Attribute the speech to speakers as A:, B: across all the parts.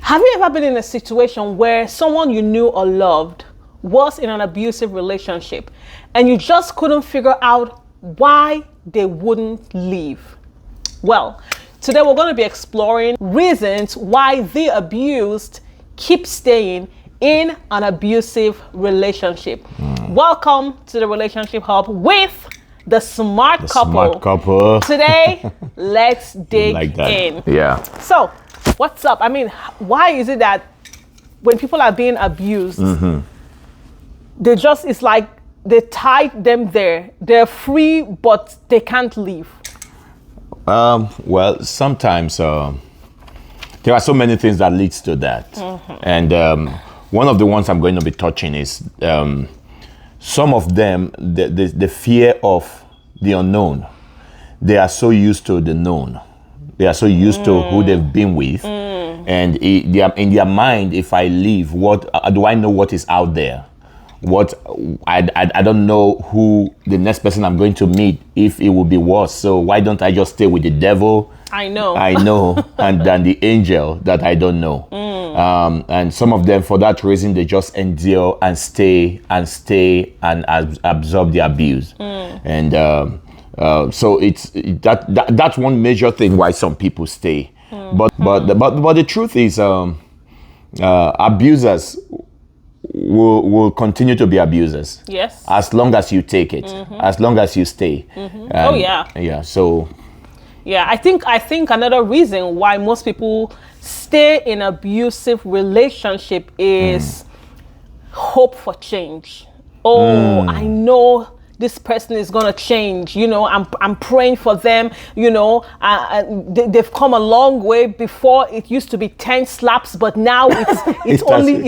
A: Have you ever been in a situation where someone you knew or loved was in an abusive relationship and you just couldn't figure out why they wouldn't leave? Well, today we're going to be exploring reasons why the abused keep staying in an abusive relationship. Welcome to the Relationship Hub with the Smart Couple.
B: Smart Couple.
A: Today, let's dig in.
B: Yeah.
A: So, what's up? I mean, why is it that when people are being abused, they just, it's like they tied them there. They're free, but they can't leave.
B: Well, sometimes there are so many things that leads to that. And one of the ones I'm going to be touching is some of them, the fear of the unknown. They are so used to the known. They are so used to who they've been with. And in their mind, if I leave, what do I know what is out there? What I don't know who the next person I'm going to meet, if it will be worse. So why don't I just stay with the devil? I know, and than the angel that I don't know. And some of them, for that reason, they just endure and stay and absorb the abuse. And so that's one major thing why some people stay. But the truth is, abusers will continue to be abusers.
A: Yes.
B: As long as you take it, as long as you stay. Yeah. So.
A: Yeah, I think another reason why most people stay in abusive relationship is hope for change. I know this person is gonna change. You know, I'm praying for them. You know, they've come a long way. Before it used to be 10 slaps, but now it's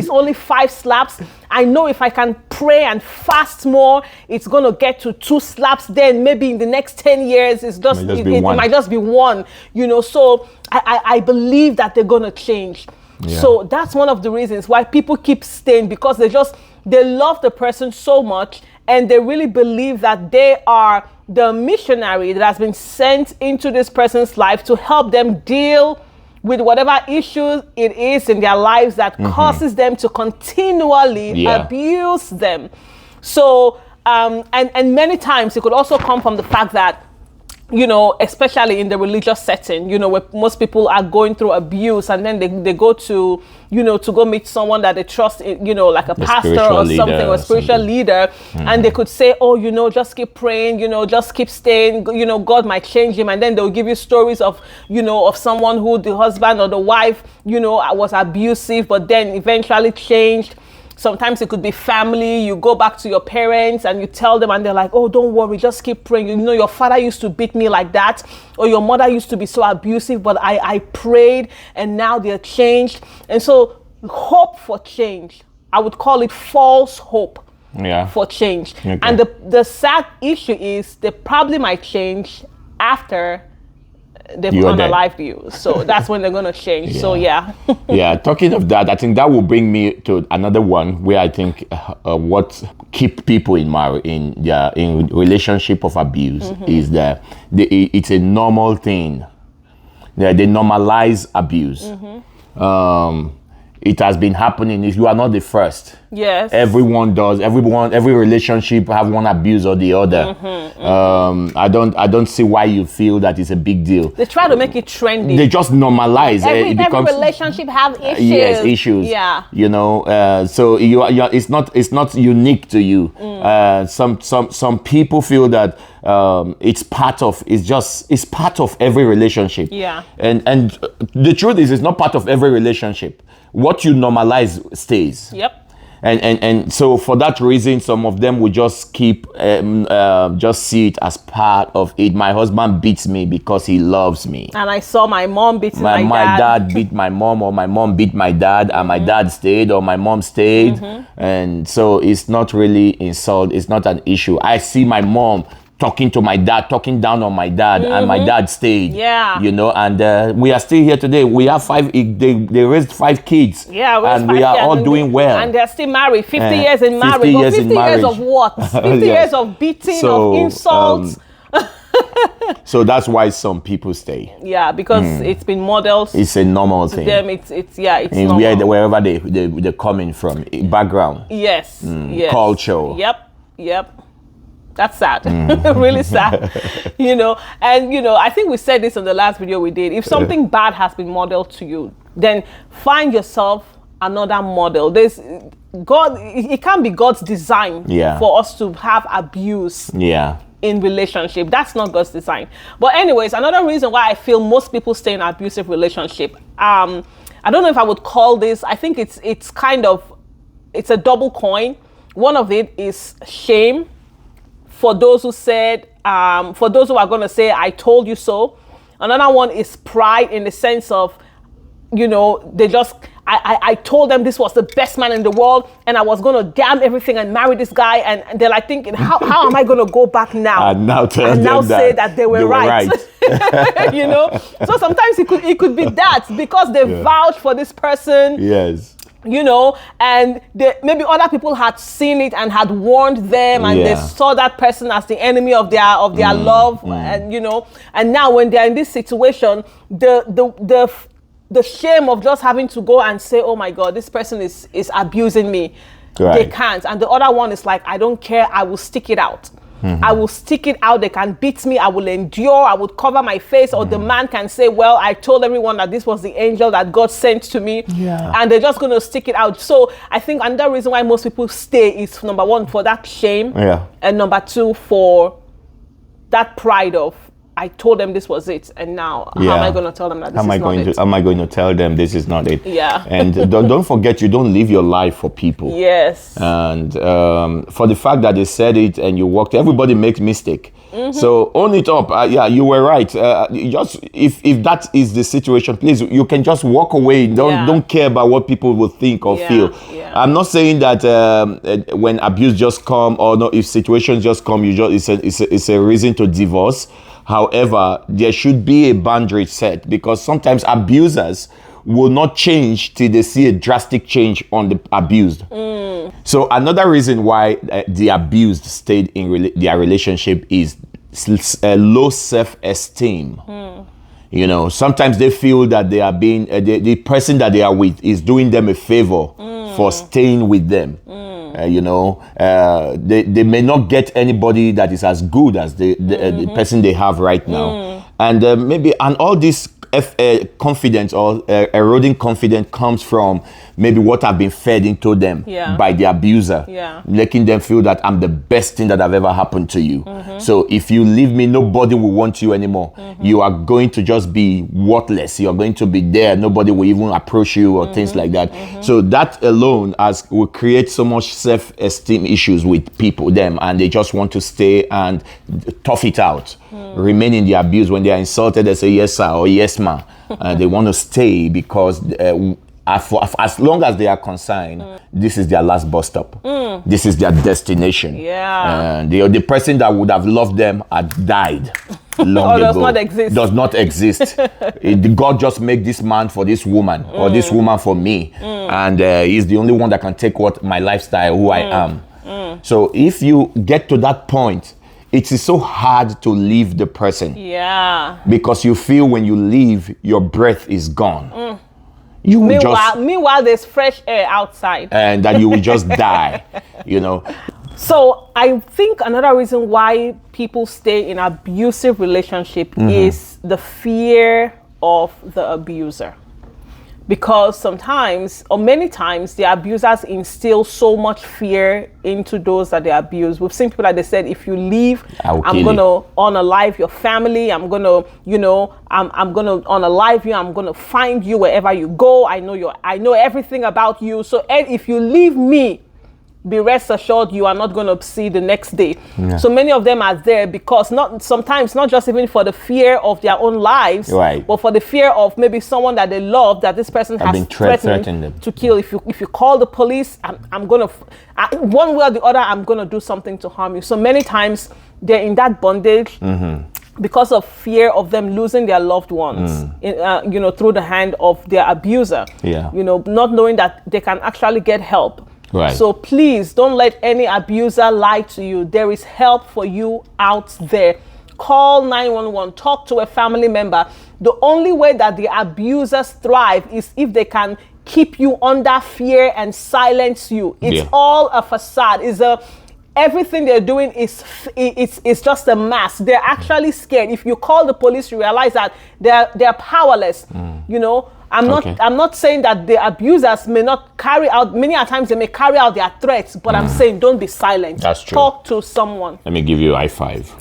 A: only 5 slaps. I know if I can pray and fast more, it's gonna get to 2 slaps. Then maybe in the next 10 years, it might just be one. You know, so I believe that they're gonna change. Yeah. So that's one of the reasons why people keep staying, because they love the person so much, and they really believe that they are the missionary that has been sent into this person's life to help them deal with whatever issues it is in their lives that causes them to continually abuse them. So, and many times it could also come from the fact that, you know, especially in the religious setting, you know, where most people are going through abuse, and then they go to, you know, to go meet someone that they trust, you know, like a pastor or something, or a spiritual leader, and they could say, oh, you know, just keep praying, you know, just keep staying, you know, God might change him. And then they'll give you stories of, you know, of someone who the husband or the wife, you know, was abusive, but then eventually changed. Sometimes it could be family. You go back to your parents and you tell them, and they're like, oh, don't worry, just keep praying. You know, your father used to beat me like that, or your mother used to be so abusive, but I prayed and now they're changed. And so hope for change, I would call it false hope for change. Okay. And the sad issue is they probably might change after they've unalived you. So that's when they're going to change. So
B: yeah, talking of that, I think that will bring me to another one where I think what keep people in relationship of abuse is that it's a normal thing. They normalize abuse. It has been happening. If you are not the first, everyone does. Every relationship have one abuse or the other. I don't see why you feel that it's a big deal.
A: They try to make it trendy.
B: They just normalize.
A: Every relationship have issues.
B: Yes, issues.
A: Yeah.
B: You know, so it's not unique to you. Some people feel that it's part of every relationship.
A: Yeah.
B: And the truth is, it's not part of every relationship. What you normalize stays.
A: Yep.
B: And so for that reason, some of them will just keep just see it as part of it. My husband beats me because he loves me.
A: And I saw my mom beating my dad.
B: My dad beat my mom, or my mom beat my dad, and my dad stayed, or my mom stayed. And so it's not really insult. It's not an issue. I see my mom talking to my dad, talking down on my dad, and my dad stayed.
A: Yeah.
B: You know, and we are still here today. We have 5, they raised 5 kids.
A: Yeah,
B: and we are all doing well.
A: And they're still married, 50 years in marriage. 50 years of what? 50 years of beating, of insults.
B: So that's why some people stay.
A: Yeah, because it's been modeled
B: It's a normal
A: to
B: thing.
A: them. It's
B: In
A: normal.
B: wherever they're coming from, background.
A: Yes, yes.
B: Culture.
A: Yep. That's sad. Really sad. And I think we said this in the last video we did. If something bad has been modeled to you, then find yourself another model. It can't be God's design for us to have abuse in relationship. That's not God's design. But anyways, another reason why I feel most people stay in abusive relationship, I don't know if I would call this, I think it's a double coin. One of it is shame for those who said, for those who are going to say, I told you so. Another one is pride in the sense of, I told them this was the best man in the world and I was going to damn everything and marry this guy. And they're like thinking, how am I going to go back now?
B: And now
A: say that they were right. So sometimes it could be that because they vouched for this person.
B: Yes.
A: And maybe other people had seen it and had warned them and they saw that person as the enemy of their love. And, and now when they're in this situation, the shame of just having to go and say, oh my God, this person is abusing me. Right. They can't. And the other one is like, I don't care. I will stick it out. I will stick it out. They can beat me. I will endure. I would cover my face. Or the man can say, well, I told everyone that this was the angel that God sent to me. Yeah. And they're just going to stick it out. So I think another reason why most people stay is, number one, for that shame. Yeah. And number two, for that pride of, I told them this was it, and now how am I going to tell them that this is not it?
B: Am I going to tell them this is not it?
A: Yeah.
B: And don't forget, you don't live your life for people.
A: Yes.
B: And for the fact that they said it and you walked, everybody makes mistake. So own it up. You were right. Just if that is the situation, please, you can just walk away. Don't care about what people will think or feel. Yeah. I'm not saying that when abuse just come or no, if situations just come, it's a reason to divorce. However, there should be a boundary set because sometimes abusers will not change till they see a drastic change on the abused. So another reason why the abused stayed in their relationship is low self-esteem. Sometimes they feel that they are being the person that they are with is doing them a favor for staying with them. They may not get anybody that is as good as the person they have right now. And and all this confidence or eroding confidence comes from maybe what have been fed into them by the abuser, making them feel that I'm the best thing that have ever happened to you. So if you leave me, nobody will want you anymore. You are going to just be worthless. You're going to be there. Nobody will even approach you or things like that. So that alone will create so much self-esteem issues with them, and they just want to stay and tough it out, remain in the abuse. When they are insulted, they say yes sir or yes ma. They want to stay because as long as they are concerned, this is their last bus stop. This is their destination. The person that would have loved them had died long ago. Does not exist. God just made this man for this woman or this woman for me. And he's the only one that can take my lifestyle, who I am. So if you get to that point, it is so hard to leave the person. Because you feel when you leave, your breath is gone.
A: Meanwhile, there's fresh air outside.
B: And that you will just die,
A: So I think another reason why people stay in abusive relationship is the fear of the abuser. Because sometimes, or many times, the abusers instill so much fear into those that they abuse. We've seen people that they said, if you leave, I'm going to unalive your family. I'm going to, I'm going to unalive you. I'm going to find you wherever you go. I know everything about you. So if you leave me, be rest assured you are not going to see the next day. So many of them are there because sometimes not just even for the fear of their own lives, but for the fear of maybe someone that they love, that this person has threatened them to kill. If you call the police, I'm going to, one way or the other, I'm going to do something to harm you. So many times they're in that bondage because of fear of them losing their loved ones, through the hand of their abuser. Not knowing that they can actually get help. So please don't let any abuser lie to you. There is help for you out there. call 911, talk to a family member. The only way that the abusers thrive is if they can keep you under fear and silence you. It's all a facade. Everything they're doing is just a mask. They're actually scared. If you call the police, you realize that they're powerless. You know, I'm not saying that the abusers may not carry out. Many a times they may carry out their threats, but I'm saying don't be silent.
B: That's true.
A: Talk to someone.
B: Let me give you a high five.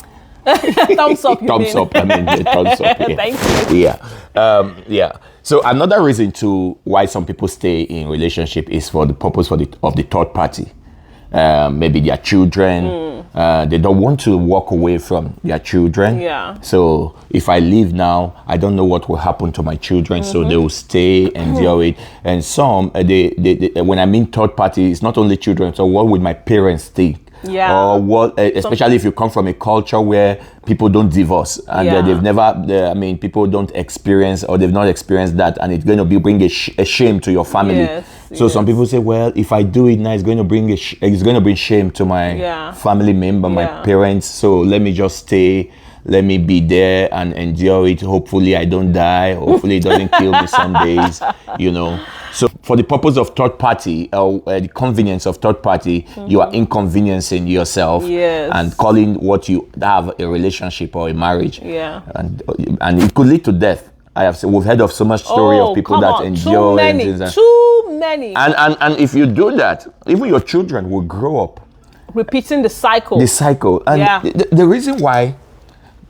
A: Thumbs up.
B: Thumbs up. I mean, thumbs up. Yeah.
A: Thank you.
B: Yeah. Yeah. So another reason to why some people stay in relationship is for the purpose of the third party. Maybe their children. They don't want to walk away from their children.
A: Yeah.
B: So if I leave now, I don't know what will happen to my children. So they will stay, endure it. And some, they when I mean third party, it's not only children. So what would my parents think?
A: Yeah.
B: Or what, especially if you come from a culture where people don't divorce and they've never, people don't experience or they've not experienced that, and it's going to bring a shame to your family.
A: Yes,
B: so some people say, well, if I do it now, it's going to bring shame to my family member, my parents. So let me just stay. Let me be there and endure it. Hopefully I don't die. Hopefully it doesn't kill me some days, you know. So for the purpose of third party, the convenience of third party, you are inconveniencing yourself and calling what you have a relationship or a marriage. Yeah. And it could lead to death. We've heard of so much story of people that endure.
A: Too many.
B: And if you do that, even your children will grow up
A: repeating the cycle.
B: And the reason why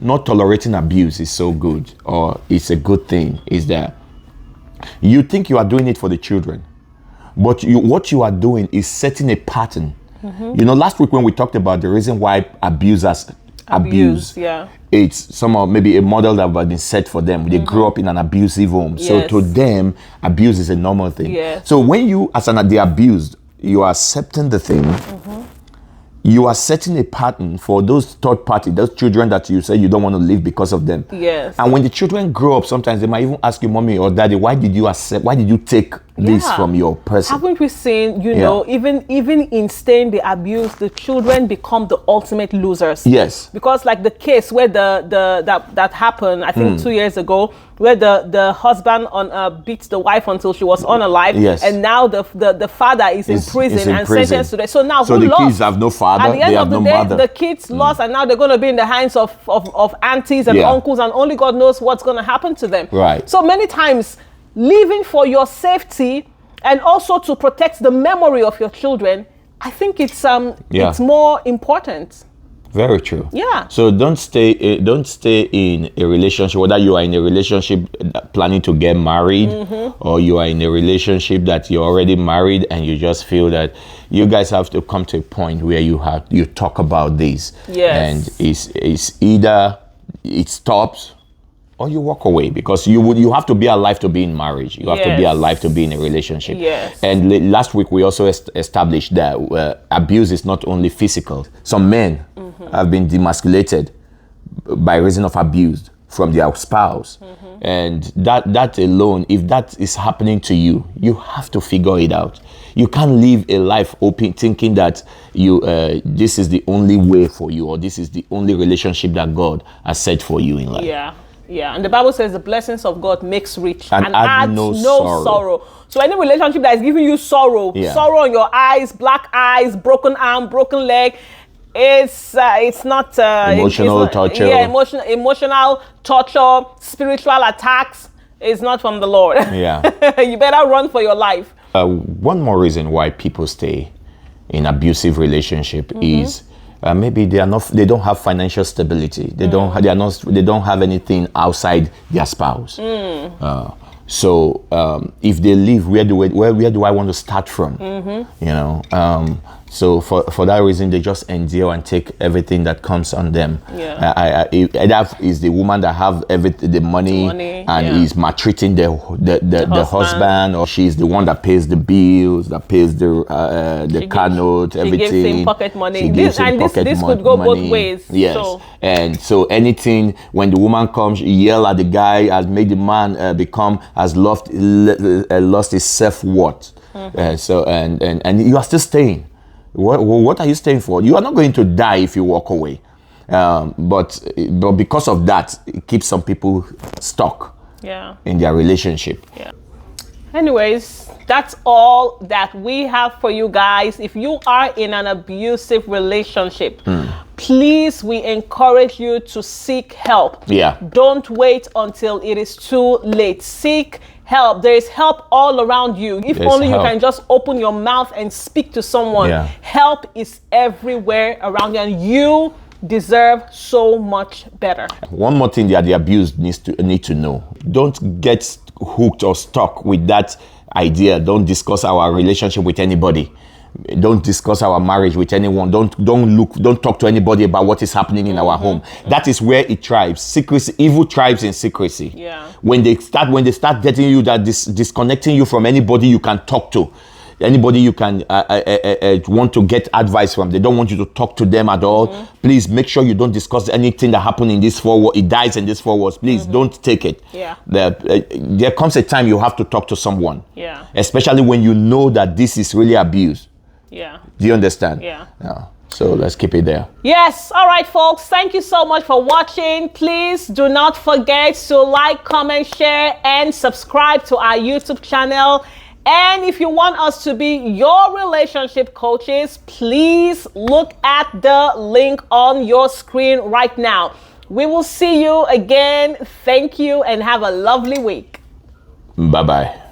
B: not tolerating abuse is so good, or it's a good thing, is that you think you are doing it for the children, but what you are doing is setting a pattern. You know, last week when we talked about the reason why abusers abuse, it's maybe a model that has been set for them. They grew up in an abusive home, so to them abuse is a normal thing. So when you, as the abused, you are accepting the thing, you are setting a pattern for those third party, those children that you say you don't want to live because of them.
A: Yes.
B: And when the children grow up, sometimes they might even ask you, mommy or daddy, why did you take this from your person?
A: Haven't we seen, you know, even in staying the abuse, the children become the ultimate losers.
B: Yes.
A: Because like the case where that happened, I think 2 years ago, where the husband beats the wife until she was unalive, and now the father is in prison and sentenced to death. So now
B: the kids have no father,
A: at the end
B: they
A: of
B: have
A: the
B: no
A: day,
B: mother.
A: the kids lost, and now they're going to be in the hands of aunties and uncles, and only God knows what's going to happen to them.
B: Right.
A: So many times, living for your safety and also to protect the memory of your children, I think it's more important.
B: Very true.
A: Yeah.
B: So don't stay in a relationship, whether you are in a relationship planning to get married, or you are in a relationship that you're already married and you just feel that you guys have to come to a point where you talk about this.
A: Yes.
B: And it's either it stops or you walk away, because you have to be alive to be in marriage. You have to be alive to be in a relationship.
A: Yes.
B: And last week we also established that abuse is not only physical. Some men have been demasculated by reason of abuse from their spouse. And that alone, if that is happening to you, you have to figure it out. You can't live a life open thinking that this is the only way for you, or this is the only relationship that God has set for you in life.
A: Yeah, and the Bible says the blessings of God makes rich and
B: adds
A: adds
B: no
A: sorrow. So any relationship that is giving you sorrow, sorrow on your eyes, black eyes, broken arm, broken leg, it's not
B: emotional torture.
A: Yeah, emotional torture, spiritual attacks. It's not from the Lord.
B: Yeah.
A: You better run for your life.
B: One more reason why people stay in abusive relationship is maybe they don't have financial stability. They don't have anything outside their spouse. So if they leave, where do I want to start from? You know. So for that reason, they just endure and take everything that comes on them. Either is the woman that have the money and is maltreating the husband, or she's the one that pays the bills, that pays the car note, everything.
A: She gives him pocket money. This could go both ways.
B: Yes.
A: So.
B: And so anything, when the woman comes, yell at the guy, has made the man has lost his self-worth. So and you are still staying. What are you staying for? You are not going to die if you walk away. But because of that, it keeps some people stuck
A: Yeah.
B: in their relationship.
A: Yeah. Anyways, that's all that we have for you guys. If you are in an abusive relationship, please, we encourage you to seek help.
B: Yeah.
A: Don't wait until it is too late. Seek help. There is help all around you. If
B: There's
A: only
B: help.
A: you can just open your mouth and speak to someone.
B: Yeah.
A: Help is everywhere around you, and you deserve so much better.
B: One more thing that the abused need to know: don't get hooked or stuck with that idea. Don't discuss our relationship with anybody. Don't discuss our marriage with anyone. Don't talk to anybody about what is happening in our home. That is where it thrives. Secrecy, evil thrives in secrecy.
A: Yeah.
B: When they start getting you that disconnecting you from anybody you can talk to, anybody you can want to get advice from, they don't want you to talk to them at all. Please make sure you don't discuss anything that happened in this 4 walls. It dies in this 4 walls. Please don't take it.
A: Yeah.
B: There comes a time you have to talk to someone.
A: Yeah.
B: Especially when you know that this is really abuse.
A: Yeah.
B: Do you understand?
A: Yeah.
B: So let's keep it there.
A: Yes. All right, folks. Thank you so much for watching. Please do not forget to like, comment, share, and subscribe to our YouTube channel. And if you want us to be your relationship coaches, please look at the link on your screen right now. We will see you again. Thank you and have a lovely week.
B: Bye-bye.